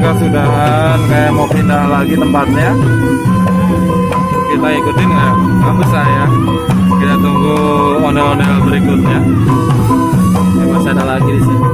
mereka sudahan kayak mau pindah lagi tempatnya. Kita ikutin nggak usah ya. Kita tunggu ondel-ondel berikutnya. Ya, masih ada lagi di sini.